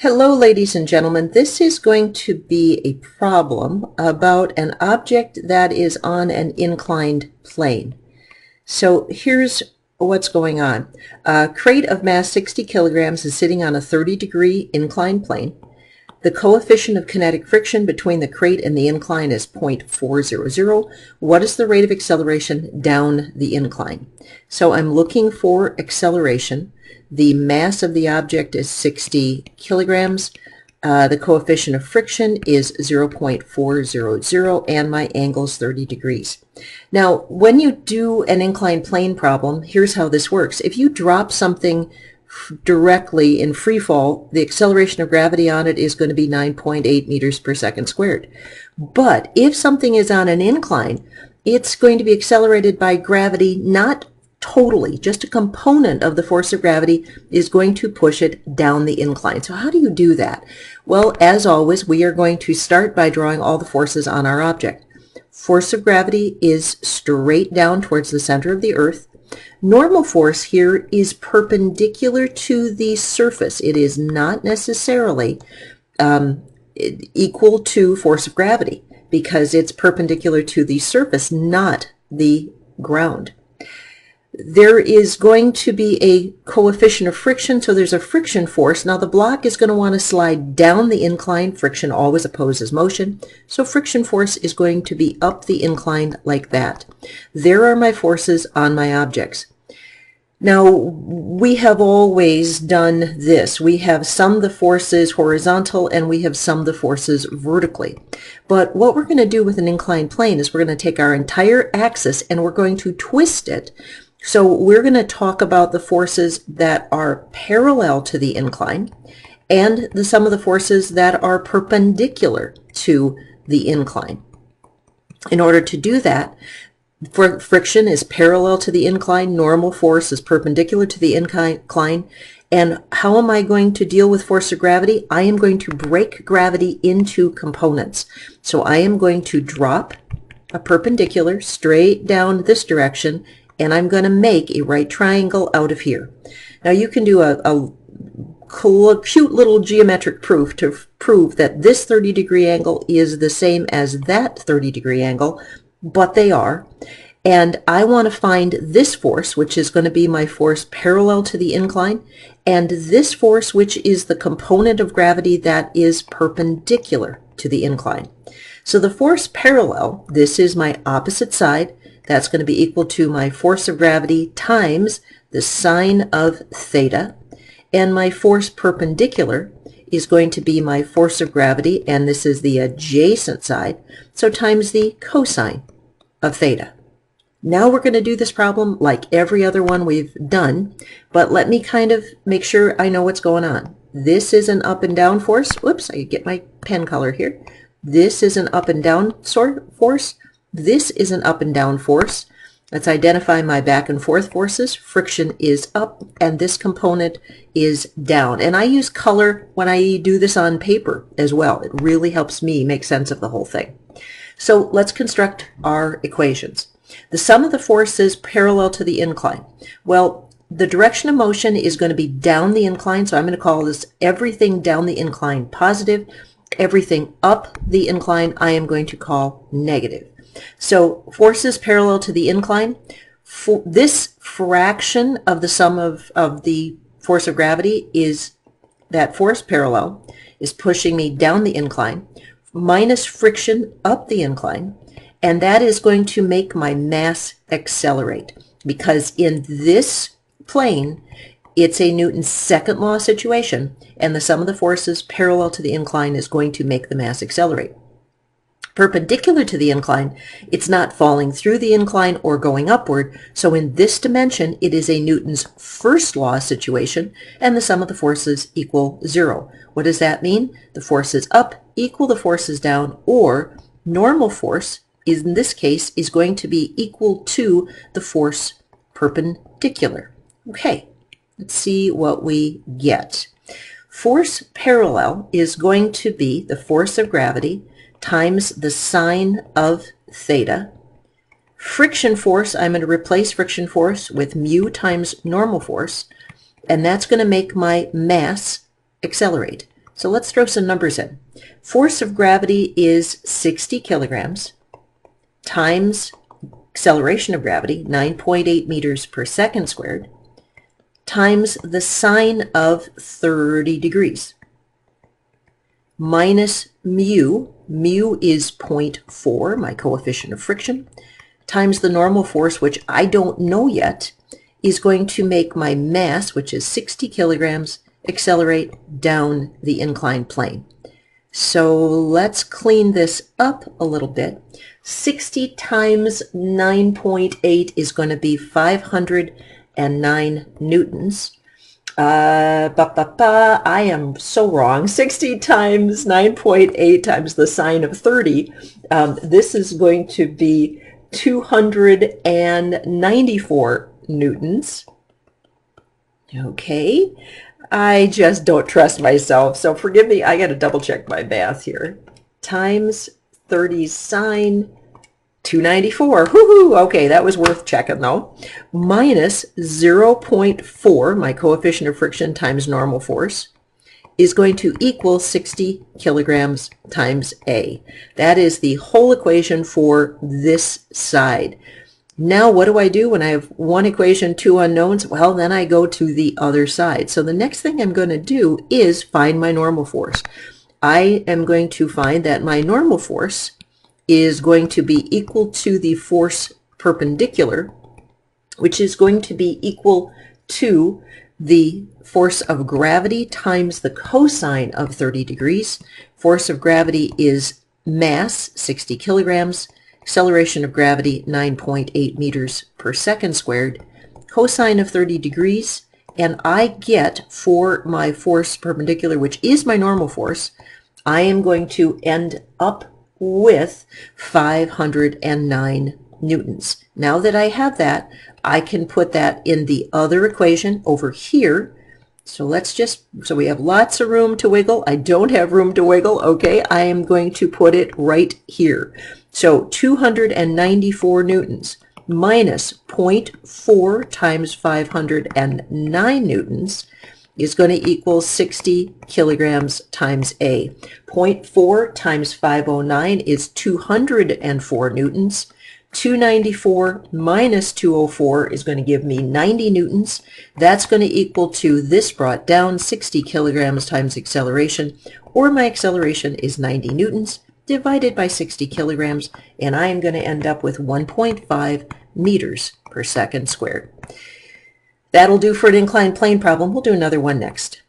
Hello, ladies and gentlemen. This is going to be a problem about an object that is on an inclined plane. So here's what's going on. A crate of mass 60 kilograms is sitting on a 30-degree inclined plane. The coefficient of kinetic friction between the crate and the incline is 0.400. What is the rate of acceleration down the incline? So I'm looking for acceleration. The mass of the object is 60 kilograms. The coefficient of friction is 0.400, and my angle is 30 degrees. Now, when you do an inclined plane problem, here's how this works. If you drop something directly in free fall, the acceleration of gravity on it is going to be 9.8 meters per second squared. But if something is on an incline, it's going to be accelerated by gravity, not totally, just a component of the force of gravity is going to push it down the incline. So how do you do that? Well, as always, we are going to start by drawing all the forces on our object. Force of gravity is straight down towards the center of the Earth. Normal force here is perpendicular to the surface. It is not necessarily equal to force of gravity because it's perpendicular to the surface, not the ground. There is going to be a coefficient of friction, so there's a friction force. Now the block is going to want to slide down the incline. Friction always opposes motion, so friction force is going to be up the incline like that. There are my forces on my objects. Now, we have always done this. We have summed the forces horizontal and we have summed the forces vertically. But what we're going to do with an inclined plane is we're going to take our entire axis and we're going to twist it. So we're going to talk about the forces that are parallel to the incline and the sum of the forces that are perpendicular to the incline. In order to do that, friction is parallel to the incline, normal force is perpendicular to the incline, and how am I going to deal with force of gravity? I am going to break gravity into components. So I am going to drop a perpendicular straight down this direction, and I'm going to make a right triangle out of here. Now you can do a cute little geometric proof to prove that this 30-degree angle is the same as that 30-degree angle, but they are. And I want to find this force, which is going to be my force parallel to the incline, and this force, which is the component of gravity that is perpendicular to the incline. So the force parallel, this is my opposite side, that's going to be equal to my force of gravity times the sine of theta, and my force perpendicular is going to be my force of gravity, and this is the adjacent side, so times the cosine of theta. Now we're going to do this problem like every other one we've done, but let me kind of make sure I know what's going on. This is an up and down force. Whoops, I get my pen color here. This is an up and down force. This is an up and down force. Let's identify my back and forth forces. Friction is up and this component is down. And I use color when I do this on paper as well. It really helps me make sense of the whole thing. So let's construct our equations. The sum of the forces parallel to the incline. Well, the direction of motion is going to be down the incline, so I'm going to call this everything down the incline positive. Everything up the incline I am going to call negative. So forces parallel to the incline, this fraction of the sum of the force of gravity is that force parallel is pushing me down the incline minus friction up the incline, and that is going to make my mass accelerate because in this plane it's a Newton's second law situation and the sum of the forces parallel to the incline is going to make the mass accelerate. Perpendicular to the incline, it's not falling through the incline or going upward, so in this dimension it is a Newton's first law situation and the sum of the forces equal 0. What does that mean? The forces up equal the forces down, or normal force in this case is going to be equal to the force perpendicular. Okay, let's see what we get. Force parallel is going to be the force of gravity times the sine of theta. Friction force, I'm going to replace friction force with mu times normal force, and that's going to make my mass accelerate. So let's throw some numbers in. Force of gravity is 60 kilograms times acceleration of gravity, 9.8 meters per second squared, times the sine of 30 degrees, minus mu, mu is 0.4, my coefficient of friction, times the normal force, which I don't know yet, is going to make my mass, which is 60 kilograms, accelerate down the inclined plane. So let's clean this up a little bit. 60 times 9.8 is going to be 509 newtons. I am so wrong. 60 times 9.8 times the sine of 30. This is going to be 294 newtons. Okay. I just don't trust myself, so forgive me. I got to double check my math here. Times 30 sine 294. Woohoo! Okay, that was worth checking though. Minus 0.4, my coefficient of friction times normal force, is going to equal 60 kilograms times A. That is the whole equation for this side. Now what do I do when I have one equation, two unknowns? Well, then I go to the other side. So the next thing I'm going to do is find my normal force. I am going to find that my normal force is going to be equal to the force perpendicular, which is going to be equal to the force of gravity times the cosine of 30 degrees. Force of gravity is mass, 60 kilograms, acceleration of gravity, 9.8 meters per second squared, cosine of 30 degrees, and I get for my force perpendicular, which is my normal force, I am going to end up with 509 newtons. Now that I have that, I can put that in the other equation over here. So so we have lots of room to wiggle. I don't have room to wiggle. Okay, I am going to put it right here. So 294 newtons minus 0.4 times 509 newtons is going to equal 60 kilograms times A. 0.4 times 509 is 204 newtons. 294 minus 204 is going to give me 90 newtons. That's going to equal to this brought down 60 kilograms times acceleration, or my acceleration is 90 newtons divided by 60 kilograms, and I am going to end up with 1.5 meters per second squared. That'll do for an inclined plane problem. We'll do another one next.